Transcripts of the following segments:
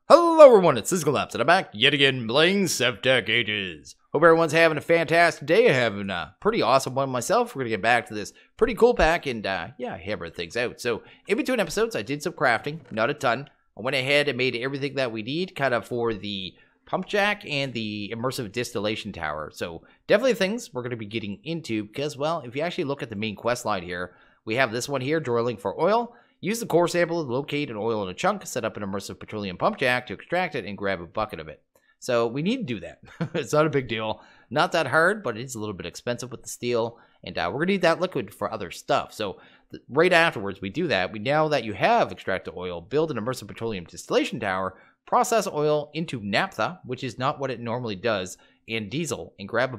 Hello everyone, it's SystemCollapse, and I'm back yet again playing Sevtech Ages. Hope everyone's having a fantastic day. Having a pretty awesome one myself. We're going to get back to this pretty cool pack and, hammer things out. So, in between episodes, I did some crafting, not a ton. I went ahead and made everything that we need, kind of for the Pumpjack and the Immersive Distillation Tower. So, definitely things we're going to be getting into, because, well, if you actually look at the main quest line here, we have this one here, drilling for oil. Use the core sample to locate an oil in a chunk, set up an immersive petroleum pumpjack to extract it, and grab a bucket of it. So we need to do that. It's not a big deal. Not that hard, but it's a little bit expensive with the steel. And we're going to need that liquid for other stuff. So right afterwards we do that. Now that you have extracted oil, build an immersive petroleum distillation tower, process oil into naphtha, which is not what it normally does, and diesel, and grab a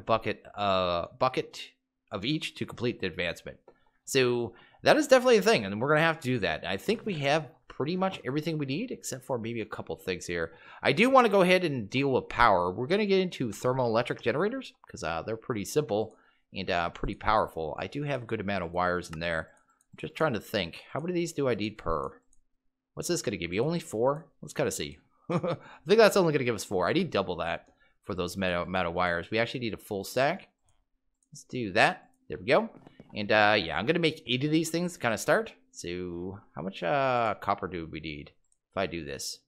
bucket of each to complete the advancement. So that is definitely a thing, and we're going to have to do that. I think we have pretty much everything we need, except for maybe a couple things here. I do want to go ahead and deal with power. We're going to get into Thermoelectric Generators, because they're pretty simple and pretty powerful. I do have a good amount of wires in there. I'm just trying to think. How many of these do I need per? What's this going to give me? Only 4? Let's kind of see. I think that's only going to give us 4. I need double that for those amount of wires. We actually need a full stack. Let's do that. There we go. And, yeah, I'm going to make 8 of these things to kind of start. So, how much copper do we need if I do this?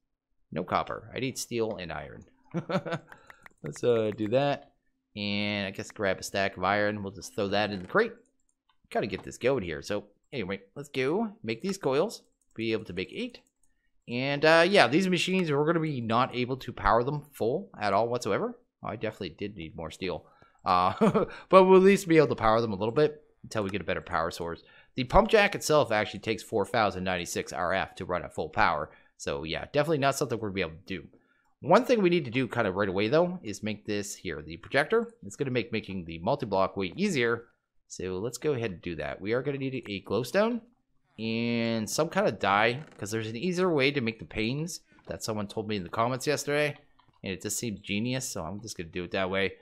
No copper. I need steel and iron. Let's do that. And I guess grab a stack of iron. We'll just throw that in the crate. Got to get this going here. So, anyway, let's go make these coils. Be able to make 8. And, yeah, these machines, we're going to be not able to power them full at all whatsoever. Oh, I definitely did need more steel. But we'll at least be able to power them a little bit until we get a better power source. The Pumpjack itself actually takes 4096 RF to run at full power. So yeah, definitely not something we're going to be able to do. One thing we need to do kind of right away though is make this here, the projector. It's going to make making the multi-block way easier. So let's go ahead and do that. We are going to need a glowstone and some kind of dye, because there's an easier way to make the panes that someone told me in the comments yesterday. And it just seemed genius, so I'm just going to do it that way.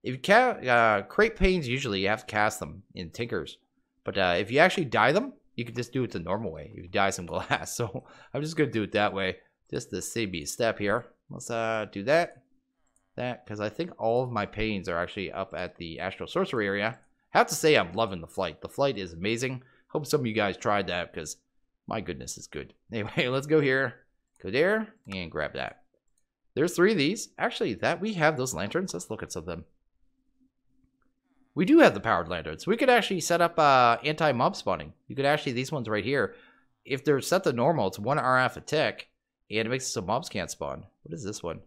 If you create panes, usually you have to cast them in tinkers. But if you actually dye them, you can just do it the normal way. You dye some glass. So I'm just going to do it that way, just to save me a step here. Let's do that. Because I think all of my panes are actually up at the Astral Sorcery area. I have to say I'm loving the flight. The flight is amazing. Hope some of you guys tried that, because my goodness, it's good. Anyway, let's go here. Go there and grab that. There's 3 of these. Actually, that we have those lanterns. Let's look at some of them. We do have the powered lanterns. We could actually set up anti-mob spawning. You could actually, these ones right here, if they're set to normal, it's 1 RF a tick, and it makes it so mobs can't spawn. What is this one?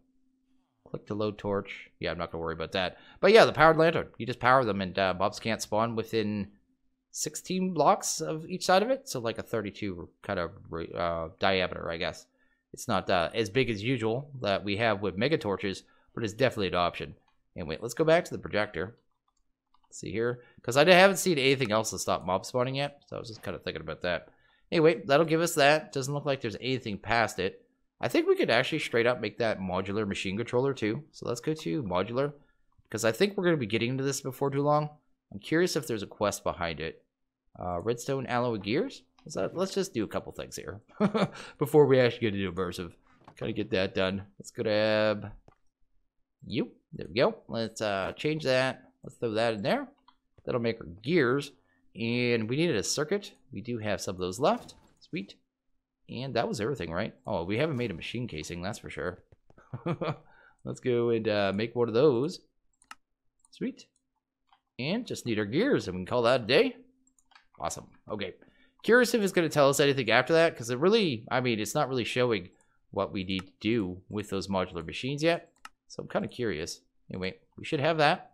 Click to load torch. Yeah, I'm not going to worry about that. But yeah, the powered lantern. You just power them, and mobs can't spawn within 16 blocks of each side of it. So like a 32 kind of diameter, I guess. It's not as big as usual that we have with mega torches, but it's definitely an option. Anyway, let's go back to the projector. See here, because I haven't seen anything else to stop mob spawning yet, so I was just kind of thinking about that. Anyway, that'll give us that. Doesn't look like there's anything past it. I think we could actually straight up make that modular machine controller too. So let's go to modular, because I think we're going to be getting into this before too long. I'm curious if there's a quest behind it. Redstone alloy gears. Let's just do a couple things here before we actually get into immersive. Gotta get that done. Let's grab you. There we go. Let's change that. Let's throw that in there. That'll make our gears. And we needed a circuit. We do have some of those left. Sweet. And that was everything, right? Oh, we haven't made a machine casing, that's for sure. Let's go and make one of those. Sweet. And just need our gears, and we can call that a day. Awesome. Okay. Curious if it's going to tell us anything after that, because it really, I mean, it's not really showing what we need to do with those modular machines yet. So I'm kind of curious. Anyway, we should have that.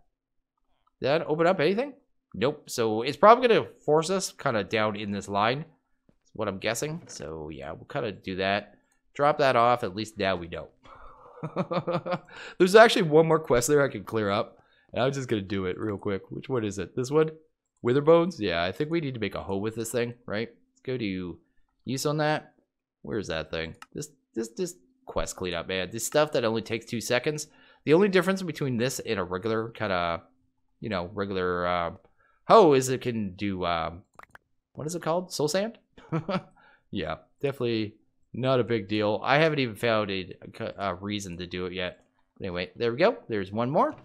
Did that open up anything? Nope. So it's probably going to force us kind of down in this line. That's what I'm guessing. So yeah, we'll kind of do that. Drop that off. At least now we know. There's actually one more quest there I can clear up. And I'm just going to do it real quick. Which one is it? This one? Witherbones? Yeah, I think we need to make a hoe with this thing, right? Let's go to use on that. Where's that thing? This quest cleanup, man. This stuff that only takes 2 seconds. The only difference between this and a regular kind of, you know, regular hoe is it can do, what is it called? Soul sand? Yeah, definitely Not a big deal. I haven't even found a reason to do it yet. Anyway, there we go. There's one more.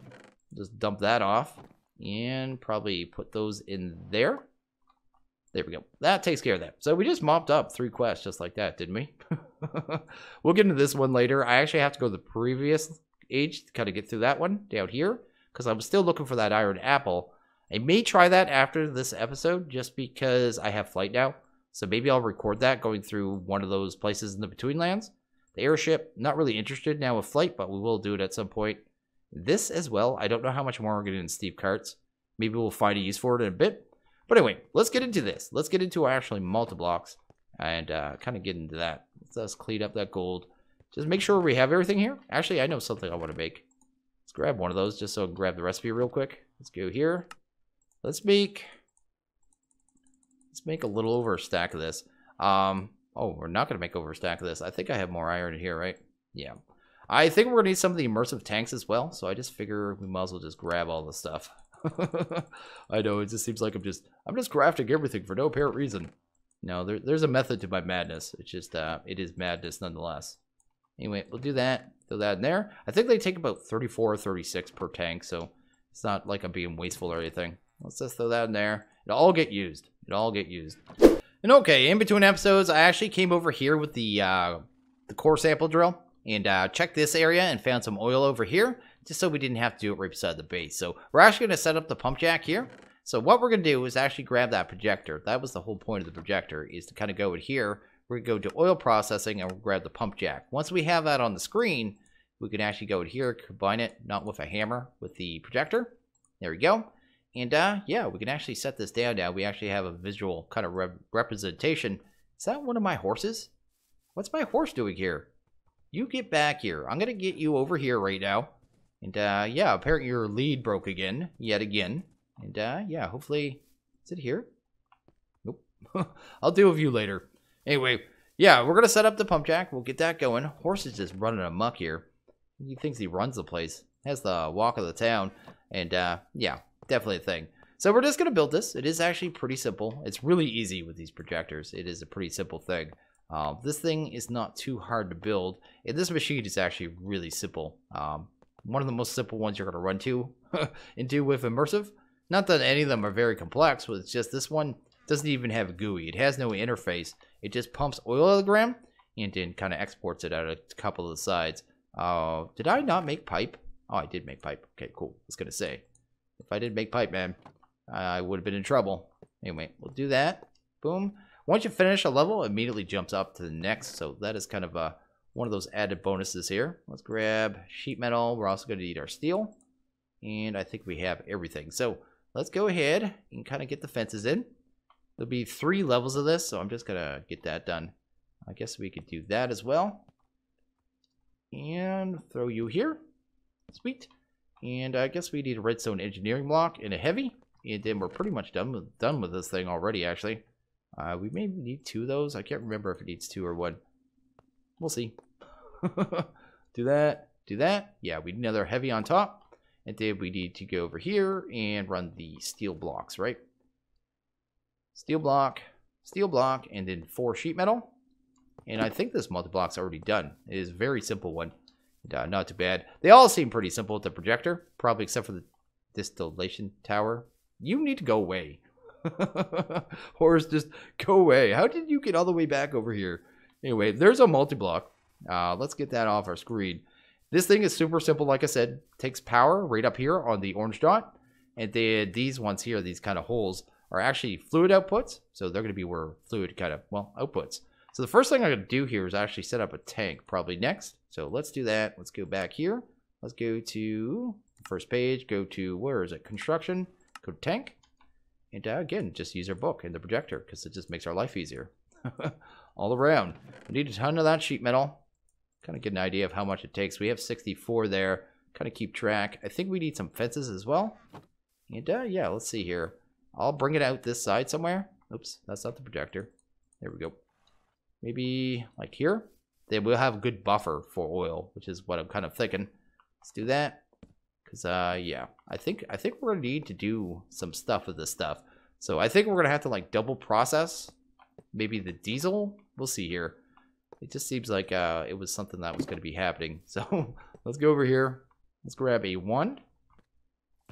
Just dump that off and probably put those in there. There we go. That takes care of that. So we just mopped up 3 quests just like that, didn't we? We'll get into this one later. I actually have to go to the previous age to kind of get through that one down here because I'm still looking for that iron apple. I may try that after this episode just because I have flight now. So maybe I'll record that going through one of those places in the Betweenlands. The airship, not really interested now with flight, but we will do it at some point. This as well, I don't know how much more we're getting in Steve Carts. Maybe we'll find a use for it in a bit. But anyway, let's get into this. Let's get into actually multi-blocks and kind of get into that. Let's clean up that gold. Just make sure we have everything here. Actually, I know something I want to make. Let's grab one of those just so I can grab the recipe real quick. Let's go here. Let's make a little over a stack of this. Oh, we're not going to make over a stack of this. I think I have more iron in here, right? Yeah. I think we're going to need some of the immersive tanks as well. So I just figure we might as well just grab all the stuff. I know, it just seems like I'm just crafting everything for no apparent reason. No, there's a method to my madness. It's just, it is madness nonetheless. Anyway, we'll do that. Throw that in there. I think they take about 34 or 36 per tank, so it's not like I'm being wasteful or anything. Let's just throw that in there. It'll all get used. It'll all get used. And okay, in between episodes, I actually came over here with the core sample drill and checked this area and found some oil over here, just so we didn't have to do it right beside the base. So we're actually going to set up the pump jack here. So what we're going to do is actually grab that projector. That was the whole point of the projector, is to kind of go in here. We're going to go to oil processing and we'll grab the pump jack. Once we have that on the screen, we can actually go in here, combine it, not with a hammer, with the projector. There we go. And yeah, we can actually set this down now. We actually have a visual kind of representation. Is that one of my horses? What's my horse doing here? You get back here. I'm going to get you over here right now. And yeah, apparently your lead broke again, yet again. And yeah, hopefully, is it here? Nope. I'll deal with you later. Anyway, yeah, we're going to set up the pump jack. We'll get that going. Horse is just running amok here. He thinks he runs the place. Has the walk of the town. And yeah, definitely a thing. So we're just going to build this. It is actually pretty simple. It's really easy with these projectors. It is a pretty simple thing. This thing is not too hard to build. And this machine is actually really simple. One of the most simple ones you're going to run into with Immersive. Not that any of them are very complex, but it's just this one doesn't even have a GUI. It has no interface. It just pumps oil out of the ground and then kind of exports it out a couple of the sides. Did I not make pipe? Oh, I did make pipe. Okay, cool. I was going to say, if I didn't make pipe, man, I would have been in trouble. Anyway, we'll do that. Boom. Once you finish a level, it immediately jumps up to the next. So that is kind of one of those added bonuses here. Let's grab sheet metal. We're also going to need our steel. And I think we have everything. So let's go ahead and kind of get the fences in. There'll be 3 levels of this, so I'm just going to get that done. I guess we could do that as well. And throw you here. Sweet. And I guess we need a redstone engineering block and a heavy. And then we're pretty much done with this thing already, actually. We may need 2 of those. I can't remember if it needs 2 or 1. We'll see. Do that. Do that. Yeah, we need another heavy on top. And then we need to go over here and run the steel blocks, right? Steel block, and then 4 sheet metal. And I think this multi-block's already done. It is a very simple one. Not too bad. They all seem pretty simple with the projector, probably except for the Distillation Tower. You need to go away. Horse, just go away. How did you get all the way back over here? Anyway, there's a multi-block. Let's get that off our screen. This thing is super simple, like I said. Takes power right up here on the orange dot. And then these ones here, these kind of holes, are actually fluid outputs. So they're going to be where fluid kind of, well, outputs. So the first thing I'm going to do here is actually set up a tank, probably next. So let's do that. Let's go back here. Let's go to the first page. Go to, where is it? Construction. Go to tank. And again, just use our book and the projector because it just makes our life easier. All around. We need a ton of that sheet metal. Kind of get an idea of how much it takes. We have 64 there. Kind of keep track. I think we need some fences as well. And yeah, let's see here. I'll bring it out this side somewhere. Oops, that's not the projector. There we go. Maybe like here. Then we'll have a good buffer for oil, which is what I'm kind of thinking. Let's do that. Because yeah, I think we're gonna need to do some stuff with this stuff. So I think we're gonna have to like double process maybe the diesel. We'll see here. It just seems like it was something that was going to be happening. So let's go over here. Let's grab a 1.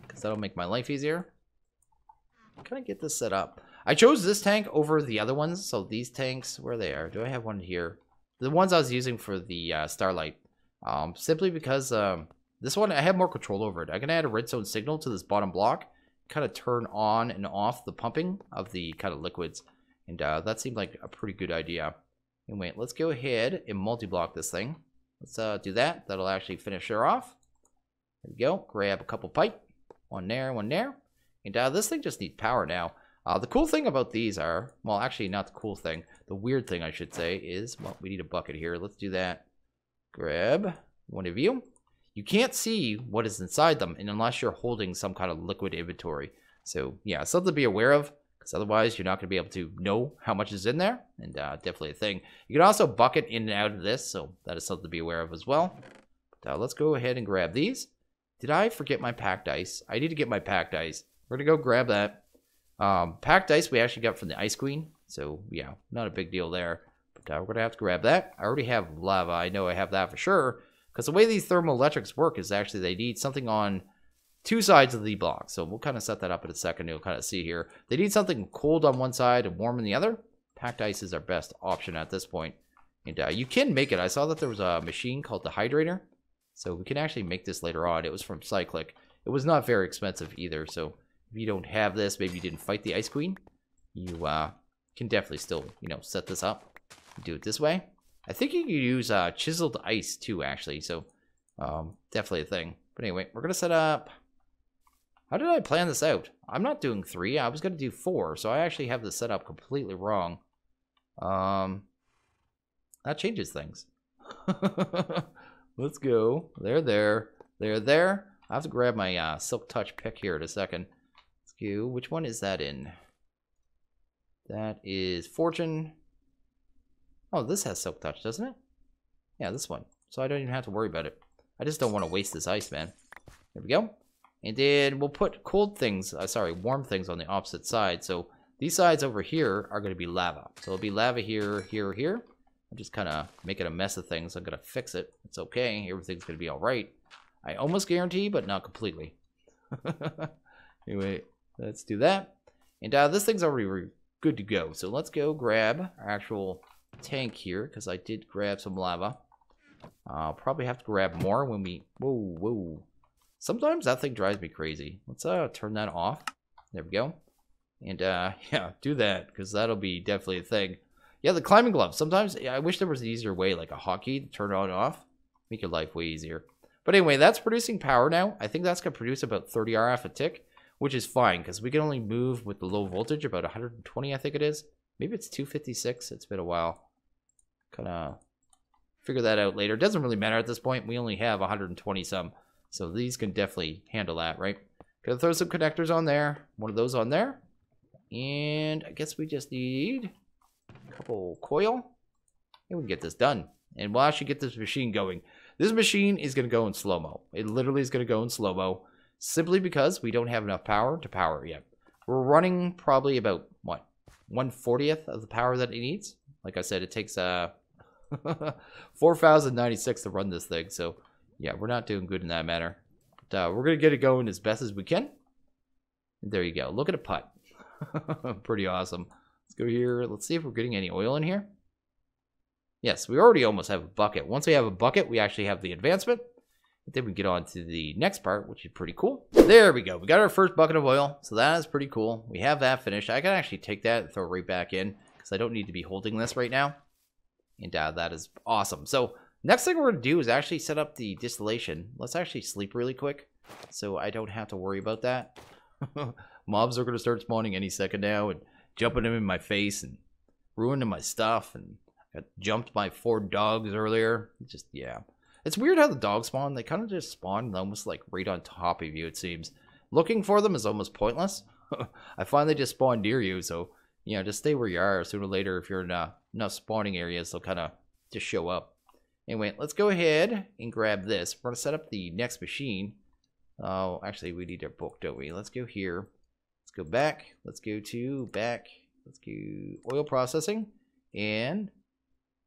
Because that'll make my life easier. Can I get this set up? I chose this tank over the other ones. So these tanks, where they are. Do I have one here? The ones I was using for the Starlight. Simply because this one, I have more control over it. I can add a redstone signal to this bottom block. Kind of turn on and off the pumping of the kind of liquids. And that seemed like a pretty good idea. Anyway, let's go ahead and multi-block this thing. Let's do that. That'll actually finish her off. There we go. Grab a couple pipe. One there, one there. And this thing just needs power now. The cool thing about these are, well, actually not the cool thing. The weird thing, I should say, is, well, we need a bucket here. Let's do that. Grab one of you. You can't see what is inside them unless you're holding some kind of liquid inventory. So, yeah, something to be aware of. Because otherwise, you're not going to be able to know how much is in there. And definitely a thing. You can also bucket in and out of this. So that is something to be aware of as well. But, let's go ahead and grab these. Did I forget my packed ice? I need to get my packed ice. We're going to go grab that. Packed ice we actually got from the Ice Queen. So, yeah, not a big deal there. But we're going to have to grab that. I already have lava. I know I have that for sure. Because the way these thermoelectrics work is actually they need something on 2 sides of the block. So we'll kind of set that up in a second. You'll kind of see here. They need something cold on one side and warm on the other. Packed ice is our best option at this point. And you can make it. I saw that there was a machine called the Hydrator. So we can actually make this later on. It was from Cyclic. It was not very expensive either. So if you don't have this, maybe you didn't fight the Ice Queen, you can definitely still, you know, set this up. Do it this way. I think you can use chiseled ice too, actually. So definitely a thing. But anyway, we're going to set up... How did I plan this out? I'm not doing 3. I was going to do 4. So I actually have this set up completely wrong. That changes things. Let's go. There. I have to grab my Silk Touch pick here in a second. Let's go. Which one is that in? That is Fortune. Oh, this has Silk Touch, doesn't it? Yeah, this one. So I don't even have to worry about it. I just don't want to waste this ice, man. There we go. And then we'll put cold things, warm things on the opposite side. So these sides over here are going to be lava. So it'll be lava here, here. I'm just kind of making a mess of things. I'm going to fix it. It's okay. Everything's going to be all right. I almost guarantee, but not completely. Anyway, let's do that. And this thing's already good to go. So let's go grab our actual tank here, because I did grab some lava. I'll probably have to grab more when we... Whoa. Sometimes that thing drives me crazy. Let's turn that off. There we go. And yeah, do that, because that'll be definitely a thing. Yeah, the climbing gloves. Sometimes I wish there was an easier way, like a hotkey to turn it on and off. Make your life way easier. But anyway, that's producing power now. I think that's going to produce about 30 RF a tick, which is fine, because we can only move with the low voltage about 120, I think it is. Maybe it's 256. It's been a while. Kind of figure that out later. It doesn't really matter at this point. We only have 120 some. So these can definitely handle that, right? Gonna throw some connectors on there. One of those on there. And I guess we just need a couple coil. And we can get this done. And we'll actually get this machine going. This machine is going to go in slow-mo. It literally is going to go in slow-mo. Simply because we don't have enough power to power it yet. We're running probably about, what, 1/40th of the power that it needs. Like I said, it takes 4,096 to run this thing. So, yeah, we're not doing good in that manner. But we're going to get it going as best as we can. And there you go. Look at a putt. Pretty awesome. Let's go here. Let's see if we're getting any oil in here. Yes, we already almost have a bucket. Once we have a bucket, we actually have the advancement. And then we get on to the next part, which is pretty cool. There we go. We got our first bucket of oil. So that is pretty cool. We have that finished. I can actually take that and throw it right back in, because I don't need to be holding this right now. And that is awesome. So next thing we're going to do is actually set up the distillation. Let's actually sleep really quick, so I don't have to worry about that. Mobs are going to start spawning any second now and jumping them in my face and ruining my stuff. And got jumped by 4 dogs earlier. Just, yeah. It's weird how the dogs spawn. They kind of just spawn almost like right on top of you, it seems. Looking for them is almost pointless. I find they just spawn near you, so, you know, just stay where you are. Sooner or later, if you're in enough spawning areas, they'll kind of just show up. Anyway, let's go ahead and grab this. We're going to set up the next machine. Oh, actually, we need our book, don't we? Let's go here. Let's go back. Let's go to back. Let's go oil processing. And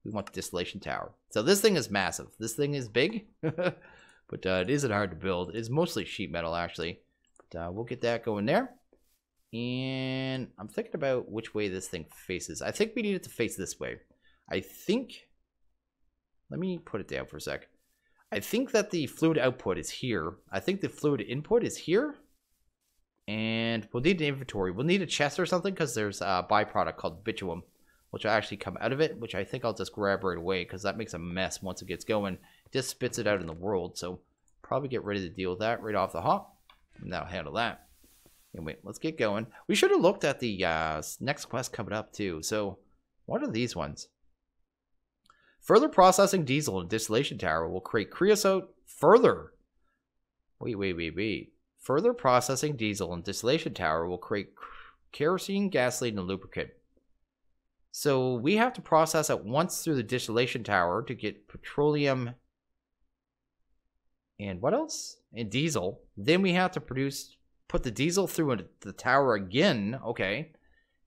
we want the Distillation Tower. So this thing is massive. This thing is big, but it isn't hard to build. It's mostly sheet metal, actually. But we'll get that going there. And I'm thinking about which way this thing faces. I think we need it to face this way. I think... Let me put it down for a sec. I think that the fluid output is here. I think the fluid input is here. And we'll need an inventory. We'll need a chest or something because there's a byproduct called bitumen, which will actually come out of it, which I think I'll just grab right away because that makes a mess once it gets going. It just spits it out in the world. So probably get ready to deal with that right off the hop. And that'll handle that. Anyway, let's get going. We should have looked at the next quest coming up too. So what are these ones? Further processing diesel in Distillation Tower will create creosote. Further processing diesel in Distillation Tower will create kerosene, gasoline, and lubricant. So we have to process it once through the Distillation Tower to get petroleum and what else? And diesel. Then we have to put the diesel through the tower again, okay,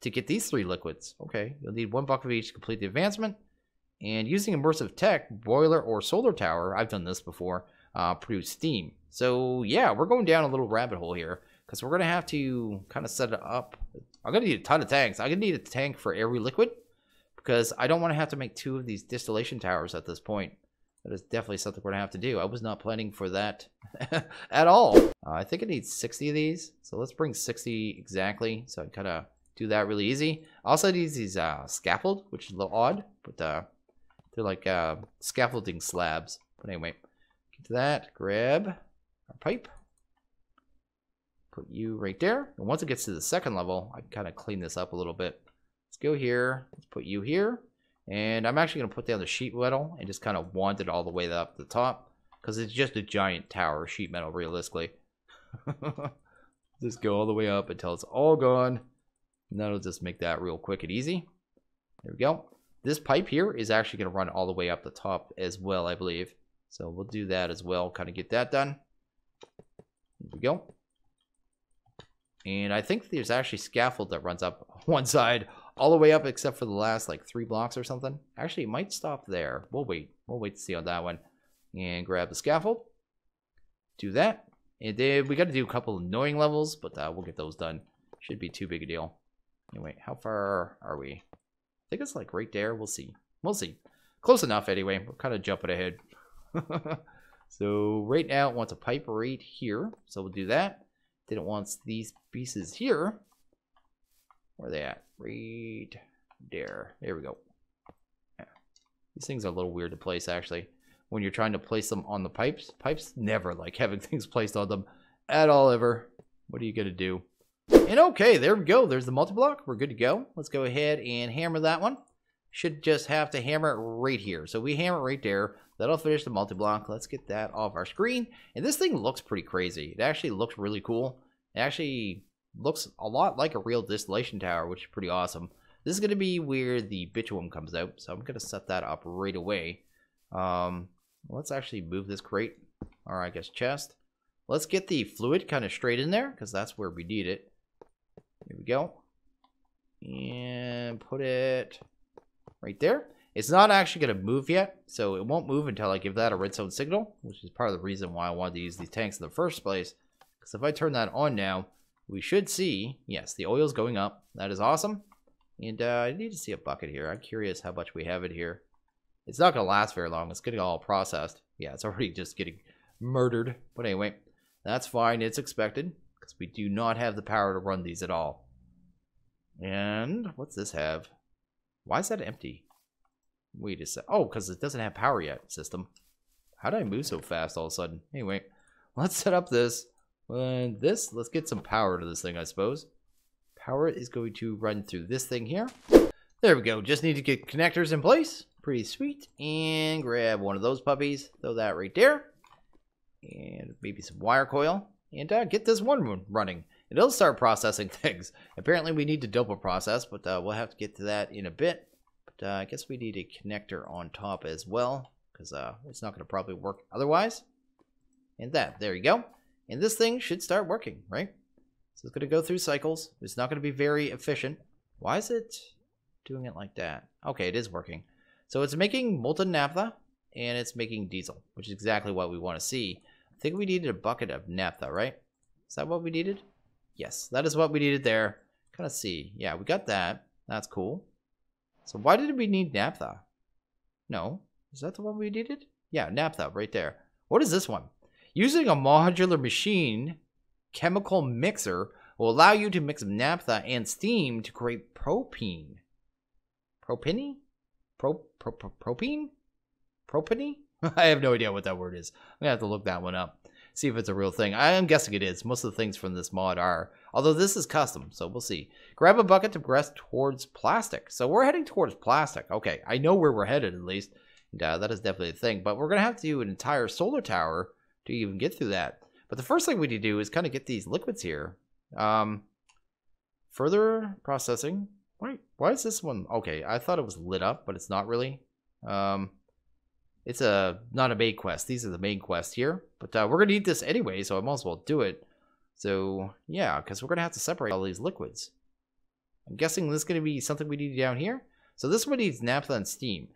to get these three liquids. Okay, you'll need 1 buck of each to complete the advancement. And using immersive tech, boiler or solar tower, I've done this before, produce steam. So yeah, we're going down a little rabbit hole here because we're going to have to kind of set it up. I'm going to need a ton of tanks. I'm going to need a tank for every liquid because I don't want to have to make 2 of these distillation towers at this point. That is definitely something we're going to have to do. I was not planning for that at all. I think it needs 60 of these. So let's bring 60 exactly. So I can kind of do that really easy. Also needs these scaffold, which is a little odd, but they're like scaffolding slabs. But anyway, get to that. Grab our pipe. Put you right there. And once it gets to the second level, I can kind of clean this up a little bit. Let's go here. Let's put you here. And I'm actually going to put down the sheet metal and just kind of wand it all the way up the top. Because it's just a giant tower of sheet metal, realistically. Just go all the way up until it's all gone. And that'll just make that real quick and easy. There we go. This pipe here is actually going to run all the way up the top as well, I believe. So we'll do that as well. Kind of get that done. There we go. And I think there's actually scaffold that runs up one side all the way up except for the last like 3 blocks or something. Actually, it might stop there. We'll wait. We'll wait to see on that one. And grab the scaffold. Do that. And then we got to do a couple of annoying levels, but we'll get those done. Shouldn't be too big a deal. Anyway, how far are we? I think it's like right there. We'll see. We'll see. Close enough anyway. We're kind of jumping ahead. So right now it wants a pipe right here. So we'll do that. Then it wants these pieces here. Where are they at? Right there. There we go. Yeah. These things are a little weird to place actually. When you're trying to place them on the pipes. Pipes never like having things placed on them at all ever. What are you going to do? And okay, there we go. There's the multi-block. We're good to go. Let's go ahead and hammer that one. Should just have to hammer it right here. So we hammer it right there. That'll finish the multi-block. Let's get that off our screen. And this thing looks pretty crazy. It actually looks really cool. It actually looks a lot like a real distillation tower, which is pretty awesome. This is going to be where the bitumen comes out. So I'm going to set that up right away. Let's actually move this crate. Or I guess chest. Let's get the fluid kind of straight in there because that's where we need it. Here we go. And put it right there. It's not actually going to move yet, so it won't move until I give that a redstone signal, which is part of the reason why I wanted to use these tanks in the first place. Because if I turn that on now, we should see, yes, the oil's going up. That is awesome. And I need to see a bucket here. I'm curious how much we have it here. It's not going to last very long. It's getting all processed. Yeah, it's already just getting murdered. But anyway, that's fine. It's expected. Because we do not have the power to run these at all. And what's this have? Why is that empty? Wait a sec. Oh, because it doesn't have power yet, system. How did I move so fast all of a sudden? Anyway, let's set up this. And this, let's get some power to this thing, I suppose. Power is going to run through this thing here. There we go. Just need to get connectors in place. Pretty sweet. And grab one of those puppies. Throw that right there. And maybe some wire coil. And get this one running. It'll start processing things. Apparently we need to double process, but we'll have to get to that in a bit. But I guess we need a connector on top as well, because it's not going to probably work otherwise. And there you go. And this thing should start working, right? So it's going to go through cycles. It's not going to be very efficient. Why is it doing it like that? Okay, it is working. So it's making molten naphtha and it's making diesel, which is exactly what we want to see. I think we needed a bucket of naphtha, right? Is that what we needed? Yes, that is what we needed there. Kind of see. Yeah, we got that. That's cool. So why did we need naphtha? No. Is that the one we needed? Yeah, naphtha right there. What is this one? Using a modular machine chemical mixer will allow you to mix naphtha and steam to create propene. Propene? Propene? Propene? I have no idea what that word is. I'm gonna have to look that one up. See if it's a real thing. I am guessing it is. Most of the things from this mod are. Although this is custom, so we'll see. Grab a bucket to progress towards plastic. So we're heading towards plastic. Okay, I know where we're headed at least. And, that is definitely a thing. But we're going to have to do an entire solar tower to even get through that. But the first thing we need to do is kind of get these liquids here. Further processing. Wait, why is this one? Okay, I thought it was lit up, but it's not really. It's not a main quest. These are the main quests here. But we're going to need this anyway, so I might as well do it. So, yeah, because we're going to have to separate all these liquids. I'm guessing this is going to be something we need down here. So this one needs naphtha and steam.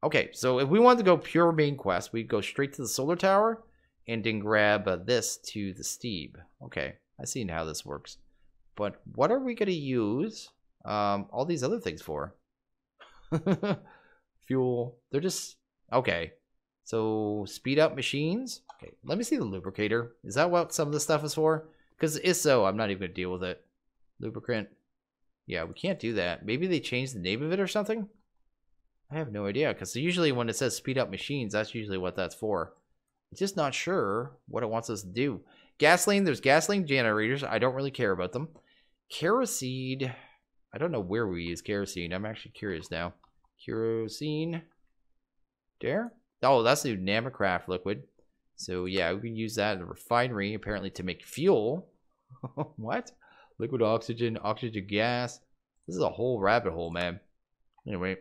Okay, so if we wanted to go pure main quest, we'd go straight to the solar tower and then grab this to the steam. Okay, I see how this works. But what are we going to use all these other things for? Fuel. They're just... Okay, so speed up machines. Okay, let me see the lubricator. Is that what some of this stuff is for? Because if so, I'm not even going to deal with it. Lubricant. Yeah, we can't do that. Maybe they changed the name of it or something? I have no idea, because usually when it says speed up machines, that's usually what that's for. I'm just not sure what it wants us to do. Gasoline, there's gasoline generators. I don't really care about them. Kerosene. I don't know where we use kerosene. I'm actually curious now. Kerosene. There? Oh, that's the Namacraft liquid. So yeah, we can use that in a refinery, apparently to make fuel. What? Liquid oxygen, oxygen gas. This is a whole rabbit hole, man. Anyway.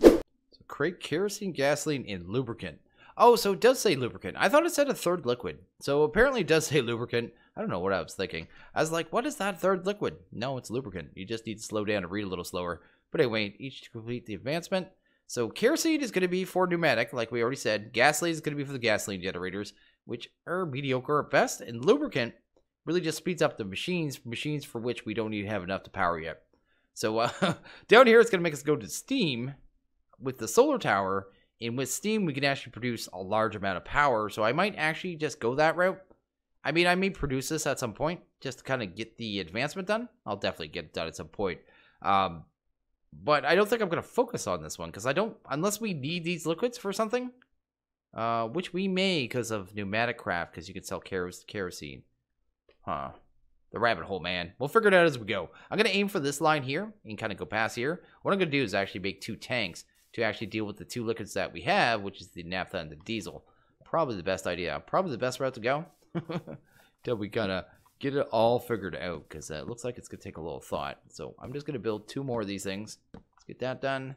So create kerosene, gasoline, and lubricant. Oh, so it does say lubricant. I thought it said a third liquid. So apparently it does say lubricant. I don't know what I was thinking. I was like, what is that third liquid? No, it's lubricant. You just need to slow down and read a little slower. But anyway, each to complete the advancement. So kerosene is going to be for pneumatic, like we already said. Gasoline is going to be for the gasoline generators, which are mediocre at best. And lubricant really just speeds up the machines for which we don't even have enough to power yet. So down here, it's going to make us go to steam with the solar tower. And with steam, we can actually produce a large amount of power. So I might actually just go that route. I mean, I may produce this at some point just to kind of get the advancement done. I'll definitely get it done at some point. But I don't think I'm going to focus on this one because I don't, unless we need these liquids for something, which we may because of pneumatic craft, because you can sell kerosene. Huh. The rabbit hole, man. We'll figure it out as we go. I'm going to aim for this line here and kind of go past here. What I'm going to do is actually make 2 tanks to actually deal with the 2 liquids that we have, which is the naphtha and the diesel. Probably the best idea. Probably the best route to go. Till we kind of get it all figured out, because it looks like it's going to take a little thought. So I'm just going to build 2 more of these things. Let's get that done.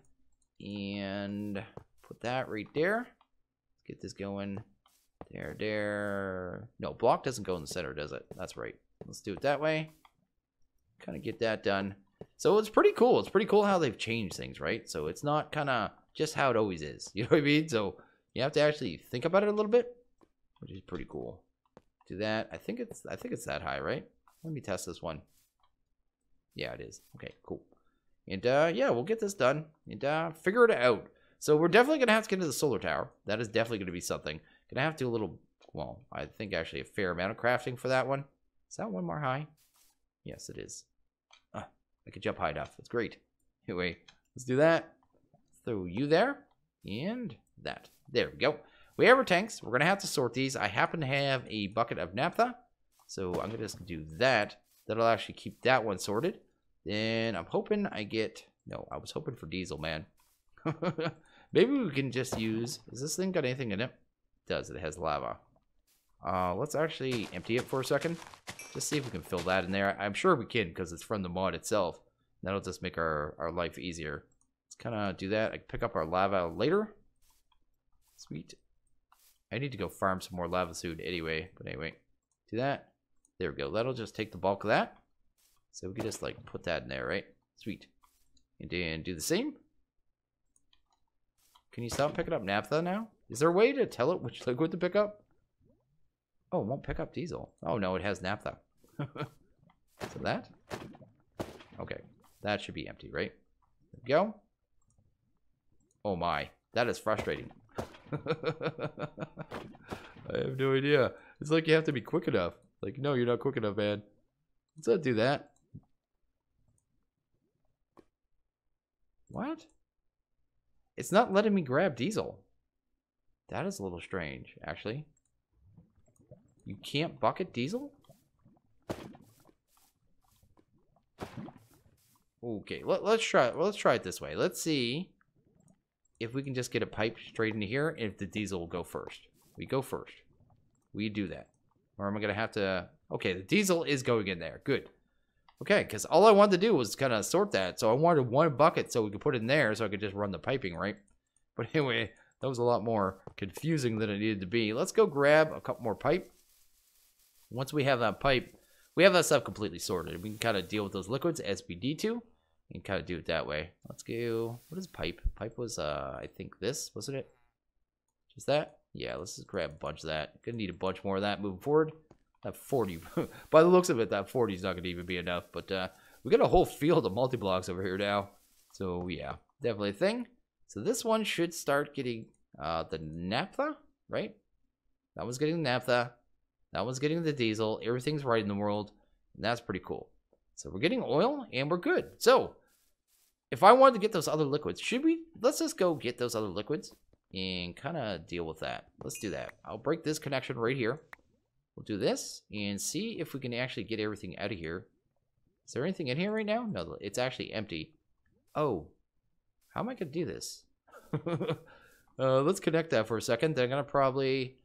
And put that right there. Let's get this going. There. No, block doesn't go in the center, does it? That's right. Let's do it that way. Kind of get that done. So it's pretty cool. It's pretty cool how they've changed things, right? So it's not kind of just how it always is. You know what I mean? So you have to actually think about it a little bit, which is pretty cool. Do that. I think it's that high, right? Let me test this one. Yeah, it is. Okay, cool. And yeah, we'll get this done and figure it out. So we're definitely gonna have to get to the solar tower. That is definitely gonna be something. Gonna have to do a little. Well, I think actually a fair amount of crafting for that one. Is that one more high? Yes, it is. I could jump high enough. That's great. Anyway, let's do that. Throw you there. And that. There we go. We have our tanks. We're going to have to sort these. I happen to have a bucket of naphtha. So I'm going to just do that. That'll actually keep that one sorted. Then I'm hoping I get... No, I was hoping for diesel, man. Maybe we can just use... Has this thing got anything in it? It does. It has lava. Let's actually empty it for a second. Just see if we can fill that in there. I'm sure we can because it's from the mod itself. That'll just make our life easier. Let's kind of do that. I can pick up our lava later. Sweet. I need to go farm some more lava soon anyway. But anyway, do that. There we go. That'll just take the bulk of that. So we can just like put that in there, right? Sweet. And then do the same. Can you stop picking up naphtha now? Is there a way to tell it which liquid to pick up? Oh, it won't pick up diesel. Oh, no, it has naphtha. So that? Okay. That should be empty, right? There we go. Oh, my. That is frustrating. I have no idea. It's like you have to be quick enough. Like, no, you're not quick enough, man. Let's not do that. What? It's not letting me grab diesel. That is a little strange, actually. You can't bucket diesel? Okay, let's try it this way. Let's see if we can just get a pipe straight into here, and if the diesel will go first. We go first. We do that. Or am I going to have to... Okay, the diesel is going in there. Good. Okay, because all I wanted to do was kind of sort that. So I wanted one bucket so we could put it in there so I could just run the piping, right? But anyway, that was a lot more confusing than it needed to be. Let's go grab a couple more pipe. Once we have that pipe, we have that stuff completely sorted. We can kind of deal with those liquids as we need to. And kind of do it that way. Let's go... What is pipe? Pipe was, I think this, wasn't it? Just that? Yeah, let's just grab a bunch of that. Gonna need a bunch more of that moving forward. That 40... By the looks of it, that 40 is not gonna even be enough. But we got a whole field of multi-blocks over here now. So, yeah. Definitely a thing. So this one should start getting the naphtha, right? That one's getting the naphtha. That one's getting the diesel. Everything's right in the world. And that's pretty cool. So we're getting oil, and we're good. So, if I wanted to get those other liquids, let's just go get those other liquids and kind of deal with that. Let's do that. I'll break this connection right here. We'll do this and see if we can actually get everything out of here. Is there anything in here right now? No, it's actually empty. Oh, how am I going to do this? Let's connect that for a second. They're going to probably...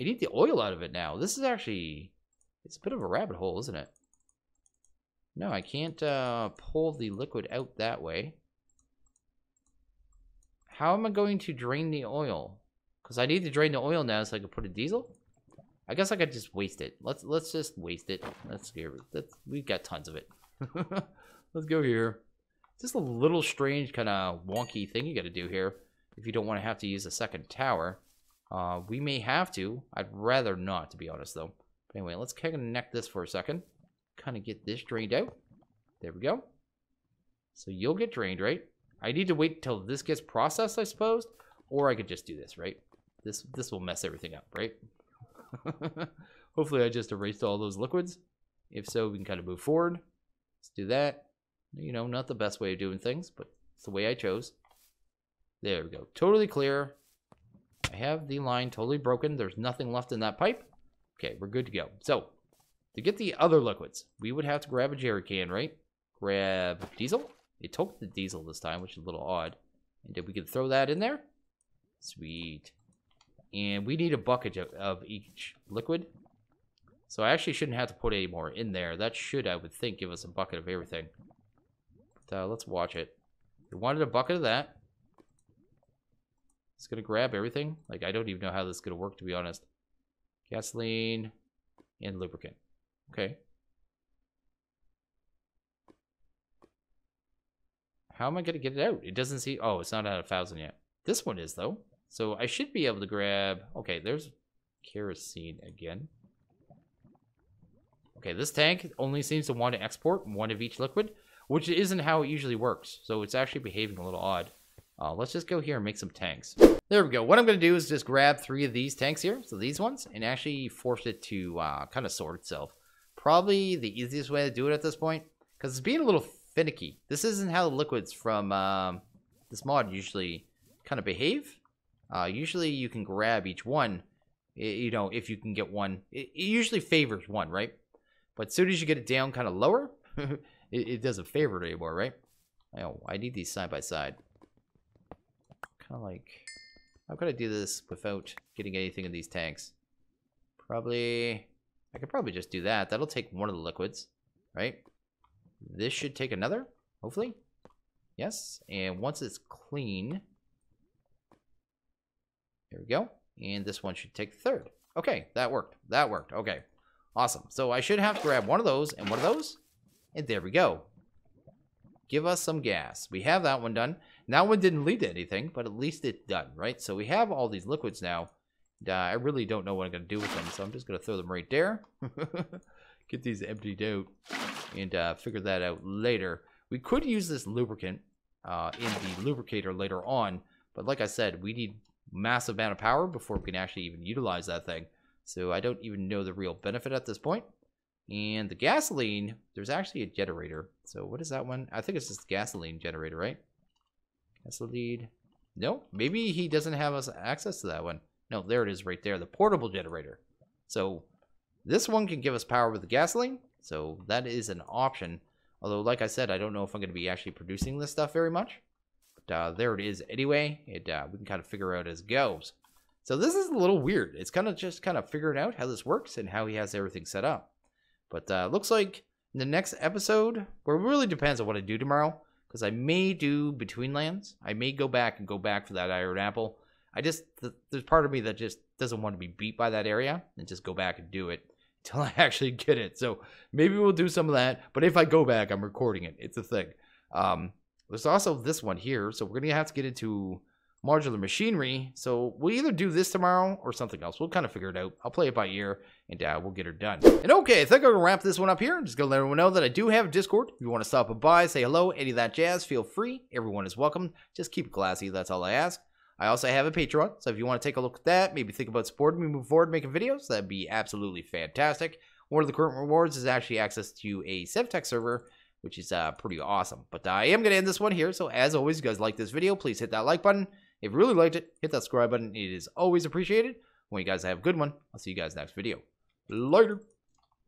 I need the oil out of it now. This is actually... It's a bit of a rabbit hole, isn't it? No, I can't pull the liquid out that way. How am I going to drain the oil? Because I need to drain the oil now so I can put a diesel. I guess I could just waste it. Let's just waste it. We've got tons of it. Let's go here. Just a little strange kind of wonky thing you got to do here if you don't want to have to use a second tower. We may have to. I'd rather not, to be honest, though. But anyway, let's connect this for a second. Kind of get this drained out. There we go. So you'll get drained, right? I need to wait till this gets processed, I suppose, or I could just do this, right? This will mess everything up, right? Hopefully I just erased all those liquids. If so, we can kind of move forward. Let's do that. You know, not the best way of doing things, but it's the way I chose. There we go. Totally clear. I have the line totally broken. There's nothing left in that pipe. Okay, we're good to go. So, to get the other liquids, we would have to grab a jerry can, right? Grab diesel. It took the diesel this time, which is a little odd. And then we can throw that in there. Sweet. And we need a bucket of each liquid. So I actually shouldn't have to put any more in there. That should, I would think, give us a bucket of everything. But let's watch it. We wanted a bucket of that. It's going to grab everything. Like, I don't even know how this is going to work, to be honest. Gasoline and lubricant. Okay. How am I going to get it out? It doesn't see... Oh, it's not at 1,000 yet. This one is, though. So I should be able to grab... Okay, there's kerosene again. Okay, this tank only seems to want to export one of each liquid, which isn't how it usually works. So it's actually behaving a little odd. Let's just go here and make some tanks. There we go. What I'm going to do is just grab 3 of these tanks here. So these ones. And actually force it to kind of sort itself. Probably the easiest way to do it at this point. Because it's being a little finicky. This isn't how the liquids from this mod usually kind of behave. Usually you can grab each one. You know, if you can get one. It usually favors one, right? But as soon as you get it down kind of lower, it doesn't favor it anymore, right? Oh, I need these side by side. Kind of like, how could I do this without getting anything in these tanks? Probably, I could probably just do that. That'll take one of the liquids, right? This should take another, hopefully. Yes, and once it's clean, there we go. And this one should take the third. Okay, that worked. That worked. Okay, awesome. So I should have to grab one of those and one of those. And there we go. Give us some gas. We have that one done. That one didn't lead to anything, but at least it's done, right? So we have all these liquids now. I really don't know what I'm going to do with them, so I'm just going to throw them right there. Get these emptied out and figure that out later. We could use this lubricant in the lubricator later on, but like I said, we need massive amount of power before we can actually even utilize that thing. So I don't even know the real benefit at this point. And the gasoline, there's actually a generator. So what is that one? I think it's just the gasoline generator, right? Gasoline. No, maybe he doesn't have us access to that one. No, there it is right there, the portable generator. So this one can give us power with the gasoline. So that is an option. Although, like I said, I don't know if I'm going to be actually producing this stuff very much. But there it is anyway. We can kind of figure out as it goes. So this is a little weird. It's kind of just figuring out how this works and how he has everything set up. But looks like in the next episode, where it really depends on what I do tomorrow, because I may do Between Lands. I may go back for that iron apple. There's part of me that just doesn't want to be beat by that area and just go back and do it until I actually get it. So maybe we'll do some of that. But if I go back, I'm recording it. It's a thing. There's also this one here. So we're going to have to get into modular machinery. So we'll either do this tomorrow or something else. We'll kind of figure it out. I'll play it by ear and we'll get her done. And okay, I think I'm going to wrap this one up here. I'm just going to let everyone know that I do have a Discord. If you want to stop by, say hello, any of that jazz, feel free. Everyone is welcome. Just keep it classy. That's all I ask. I also have a Patreon, so if you want to take a look at that, maybe think about supporting me moving forward making videos, that'd be absolutely fantastic. One of the current rewards is actually access to a Sevtech server, which is pretty awesome. But I am going to end this one here, so as always, if you guys like this video, please hit that like button. If you really liked it, hit that subscribe button. It is always appreciated. When you guys have a good one, I'll see you guys next video. Later.